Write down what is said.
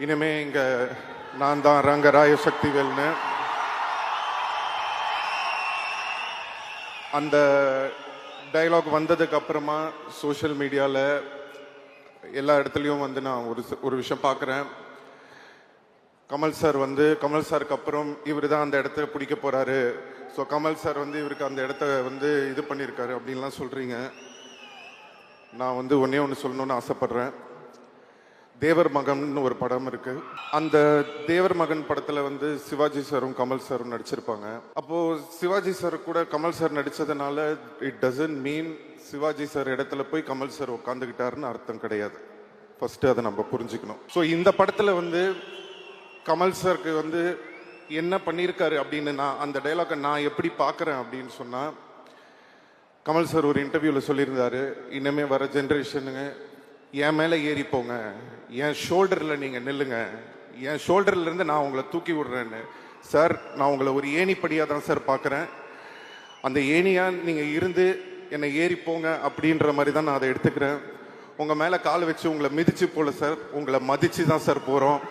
இனிமே இங்க நான் தான் ரங்கராய சக்திவேல்னு அந்த டைலாக் வந்ததுக்கு அப்புறமா சோஷியல் மீடியாவில் எல்லா இடத்துலையும் வந்து நான் ஒரு விஷயம் பார்க்குறேன். கமல் சாருக்கு அப்புறம் இவர் தான் அந்த இடத்த பிடிக்க போறாரு. ஸோ கமல் சார் வந்து இவருக்கு அந்த இடத்த வந்து இது பண்ணியிருக்காரு அப்படின்லாம் சொல்றீங்க. நான் வந்து ஒன்று சொல்லணும்னு ஆசைப்படுறேன். தேவர் மகன் ஒரு படம் இருக்கு. அந்த தேவர் மகன் படத்துல வந்து சிவாஜி சாரும் கமல் சாரும் நடிச்சிருப்பாங்க. அப்போ சிவாஜி சார் கூட கமல் சார் நடிச்சதுனால it doesn't mean Sivaji sir இடத்துல போய் கமல் சார் உட்காந்துக்கிட்டாருன்னு அர்த்தம் கிடையாது. ஃபர்ஸ்ட் அதை நம்ம புரிஞ்சுக்கணும். ஸோ இந்த படத்துல வந்து கமல் சாருக்கு வந்து என்ன பண்ணியிருக்காரு அப்படின்னு நான் அந்த டைலாக்கை நான் எப்படி பார்க்குறேன் அப்படின்னு சொன்னா, கமல் சார் ஒரு இன்டர்வியூவில் சொல்லியிருந்தாரு, இனிமே வர ஜென்ரேஷனுங்க என் மேலே ஏறி போங்க, என் ஷோல்டரில் நீங்கள் நில்லுங்க, என் ஷோல்டர்லேருந்து நான் உங்களை தூக்கி விடுறேன்னு. சார், நான் உங்களை ஒரு ஏணிப்படியாக தான் சார் பார்க்குறேன். அந்த ஏணியாக நீங்கள் இருந்து என்னை ஏறி போங்க அப்படின்ற மாதிரி தான் நான் அதை எடுத்துக்கிறேன். உங்கள் மேலே கால் வச்சு உங்களை மிதிச்சு போல சார், உங்களை மதித்து தான் சார் போகிறோம்.